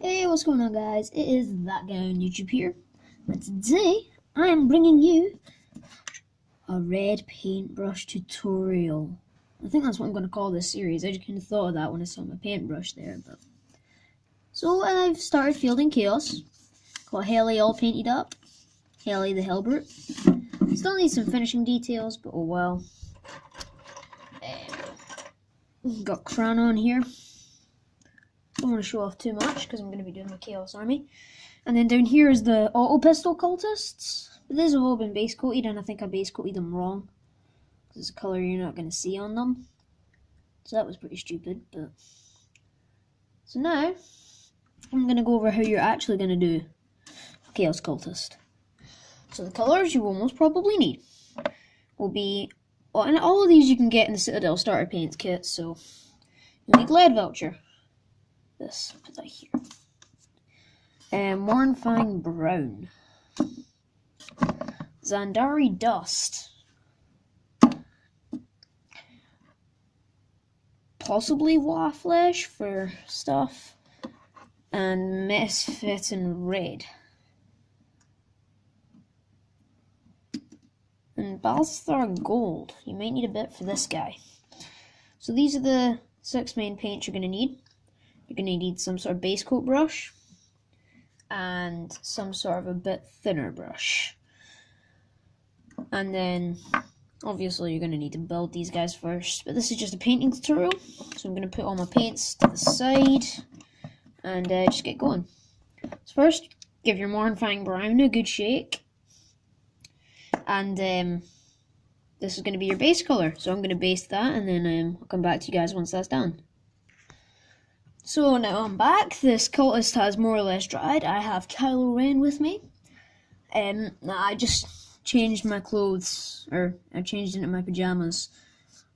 Hey, what's going on, guys? It is that guy on YouTube here, and today I am bringing you a red paintbrush tutorial. I think that's what I'm going to call this series. I just kind of thought of that when I saw my paintbrush there. So I've started fielding chaos. Got Helly all painted up. Helly the Hellbrute. Still need some finishing details, but oh well. Got Crown on here. Don't want to show off too much because I'm going to be doing my Chaos Army. And then down here is the auto pistol cultists. But these have all been base coated, and I think I base coated them wrong. Because it's a colour you're not going to see on them. So that was pretty stupid. But so now I'm going to go over how you're actually going to do a Chaos Cultist. So the colours you will most probably need will be, and all of these you can get in the Citadel Starter Paints kit. So you'll need Lead Vulture. This, put that here. Mornfang Brown. Zandari Dust. Possibly Waflesh for stuff. And Misfit in Red. And Balthazar Gold. You might need a bit for this guy. So these are the 6 main paints you're going to need. You're going to need some sort of base coat brush and some sort of a bit thinner brush. And then obviously you're going to need to build these guys first, but this is just a painting tutorial, so I'm going to put all my paints to the side and just get going. So first, give your Mornfang Brown a good shake, and this is going to be your base colour, so I'm going to base that and then I'll come back to you guys once that's done. So now I'm back. This cultist has more or less dried. I have Kylo Ren with me. I just changed my clothes, or I changed into my pajamas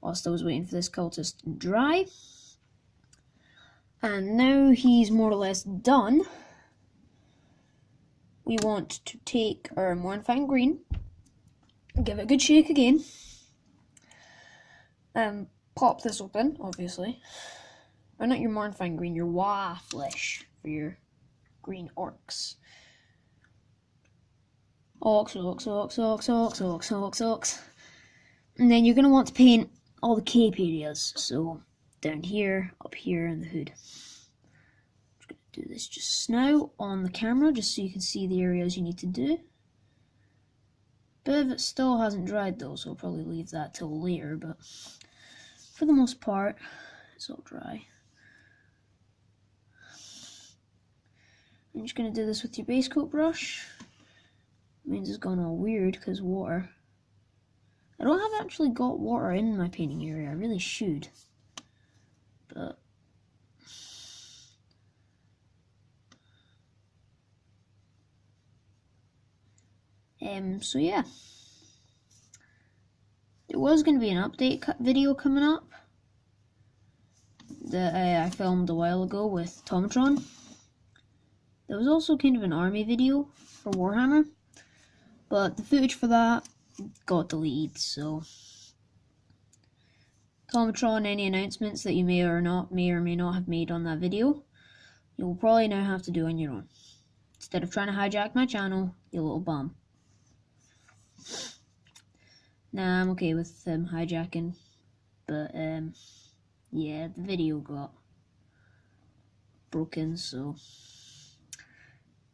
whilst I was waiting for this cultist to dry. And now he's more or less done. We want to take our Mornfang Green, give it a good shake again, pop this open, obviously. Or not your Mornfang Green, your Waflesh for your green orcs. Orcs. And then you're going to want to paint all the cape areas. So down here, up here, and the hood. I'm just going to do this just now on the camera, just so you can see the areas you need to do. Bit of it still hasn't dried though, so I'll probably leave that till later, but for the most part, it's all dry. I'm just going to do this with your base coat brush. It means it's gone all weird because water. I don't have actually got water in my painting area. I really should. But so yeah. There was going to be an update video coming up that I filmed a while ago with Tomatron. There was also kind of an army video for Warhammer, but the footage for that got deleted, so Tomatron, any announcements that you may or may not have made on that video, you will probably now have to do on your own. Instead of trying to hijack my channel, you little bum. Nah, I'm okay with hijacking, but yeah, the video got broken, so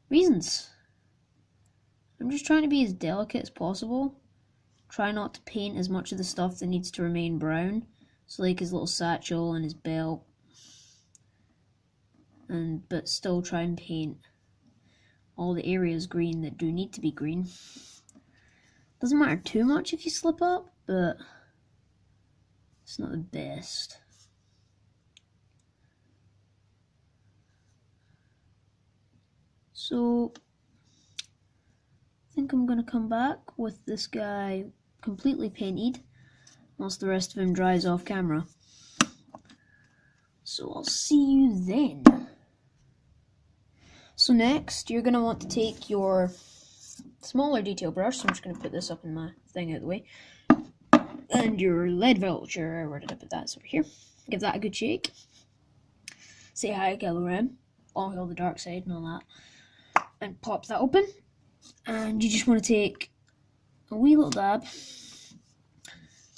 reasons. I'm just trying to be as delicate as possible. Try not to paint as much of the stuff that needs to remain brown. So like his little satchel and his belt. But still try and paint all the areas green that do need to be green. Doesn't matter too much if you slip up, but it's not the best. So I think I'm going to come back with this guy completely painted whilst the rest of him dries off camera. So I'll see you then. So next you're going to want to take your smaller detail brush, so I'm just going to put this up in my thing out of the way, and your Lead Vulture, where did I put that? It's over here. Give that a good shake. Say hi, Kylo Ren. all Hail the Dark Side and all that, and pop that open. And you just want to take a wee little dab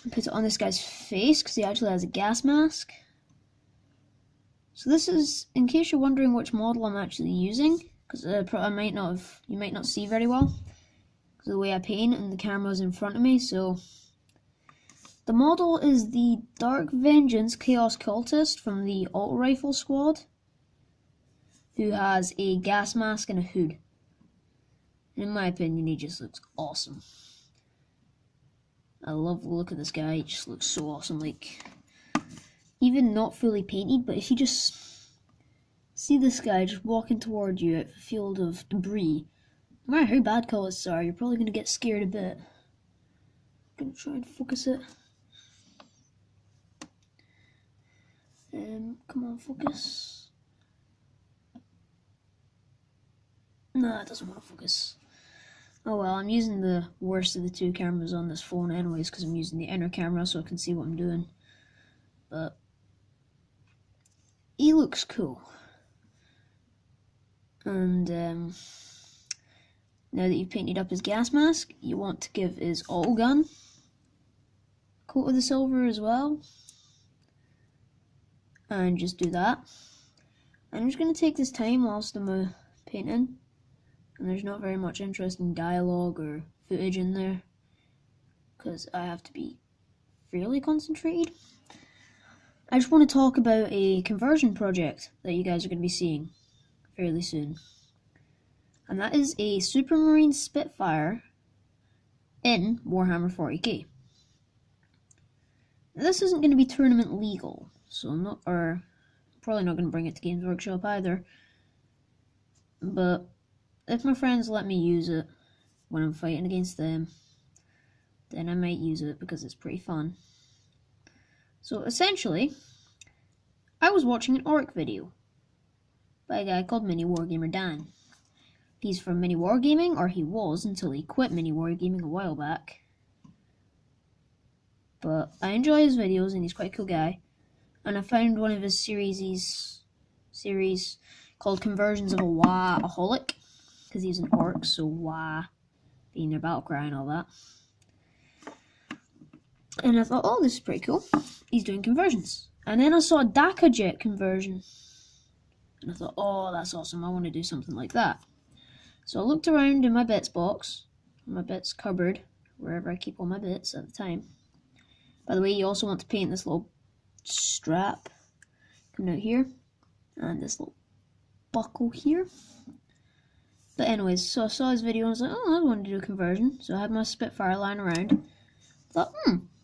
and put it on this guy's face because he actually has a gas mask. So this is, in case you're wondering which model I'm actually using, because you might not see very well because of the way I paint and the camera's in front of me. So the model is the Dark Vengeance Chaos Cultist from the Alt Rifle Squad, who has a gas mask and a hood. In my opinion, he just looks awesome. I love the look of this guy. He just looks so awesome. Like, even not fully painted, but if you just see this guy just walking toward you out of a field of debris, no matter how bad colours are, you're probably going to get scared a bit. I'm going to try and focus it. Come on, focus. No, it doesn't want to focus. Oh well, I'm using the worst of the two cameras on this phone anyways, because I'm using the inner camera so I can see what I'm doing. But he looks cool. And now that you've painted up his gas mask, you want to give his auto gun a coat of the silver as well. And just do that. I'm just going to take this time whilst I'm painting. And there's not very much interesting dialogue or footage in there, because I have to be fairly concentrated. I just want to talk about a conversion project that you guys are going to be seeing fairly soon. And that is a Supermarine Spitfire in Warhammer 40k. Now, this isn't going to be tournament legal, so I'm probably not going to bring it to Games Workshop either. But if my friends let me use it when I'm fighting against them, then I might use it because it's pretty fun. So essentially, I was watching an orc video by a guy called Mini Wargamer Dan. He's from Mini Wargaming, or he was until he quit Mini Wargaming a while back. But I enjoy his videos and he's quite a cool guy. And I found one of his series called Conversions of a Wahaholic, because he's an orc, so Wah being their battle cry and all that. And I thought, oh, this is pretty cool. He's doing conversions. And then I saw a Daka Jet conversion. And I thought, oh, that's awesome. I want to do something like that. So I looked around in my bits box, my bits cupboard, wherever I keep all my bits at the time. By the way, you also want to paint this little strap coming out here, and this little buckle here. But anyways, so I saw his video and I was like, oh, I want to do a conversion. So I had my Spitfire lying around. I thought,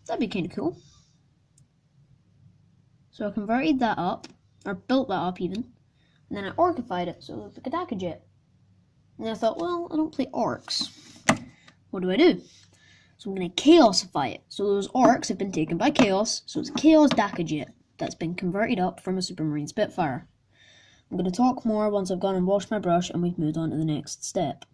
that'd be kind of cool. So I converted that up, or built that up even, and then I orcified it so it looked like a Daka Jet. And I thought, well, I don't play orcs. What do I do? So I'm going to chaosify it. So those orcs have been taken by chaos, so it's a chaos Daka Jet that's been converted up from a Supermarine Spitfire. I'm going to talk more once I've gone and washed my brush and we've moved on to the next step.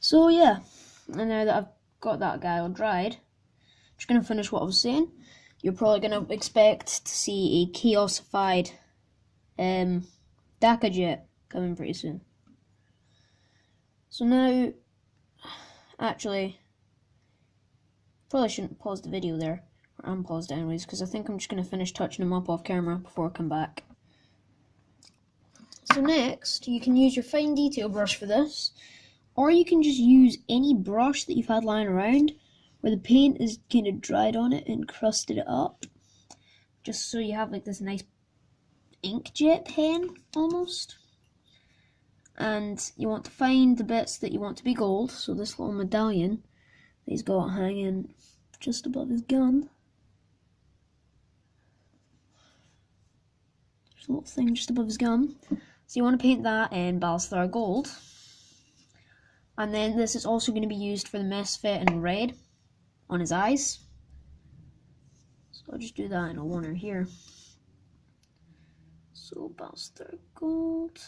So yeah, and now that I've got that guy all dried, I'm just going to finish what I was saying. You're probably going to expect to see a chaosified Daka Jet coming pretty soon. So now, actually, probably shouldn't pause the video there. Or unpaused anyways, because I think I'm just going to finish touching them up off camera before I come back. So next, you can use your fine detail brush for this, or you can just use any brush that you've had lying around where the paint is kind of dried on it and crusted it up, just so you have like this nice inkjet pen almost. And you want to find the bits that you want to be gold, so this little medallion that he's got hanging just above his gun. There's a little thing just above his gun. So you want to paint that in Balthazar Gold. And then this is also going to be used for the Misfit in red on his eyes. So I'll just do that in a oner here. So Balthazar Gold.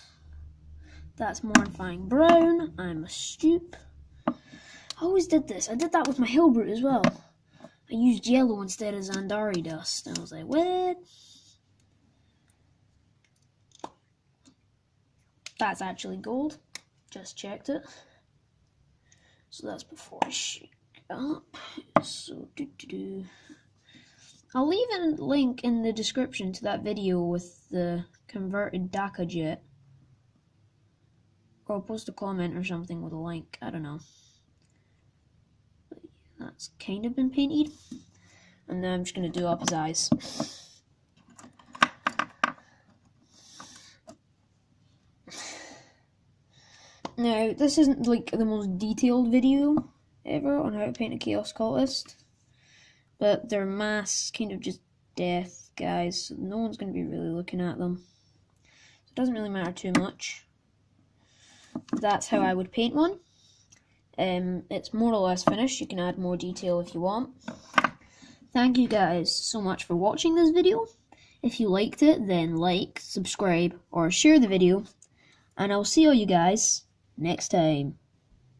That's Mortifying Brown. I'm a stoop. I always did this. I did that with my Hillbrute as well. I used yellow instead of Zandari dust. And I was like, what? That's actually gold. Just checked it. So that's before I shake it up. So I'll leave a link in the description to that video with the converted Dakka jet. Or I'll post a comment or something with a link. I don't know. But yeah, that's kind of been painted. And now I'm just going to do up his eyes. Now, this isn't like the most detailed video ever on how to paint a Chaos Cultist, but their masks kind of just death guys, so no one's going to be really looking at them. So it doesn't really matter too much. That's how I would paint one. It's more or less finished. You can add more detail if you want. Thank you guys so much for watching this video. If you liked it, then like, subscribe, or share the video, and I'll see all you guys next time.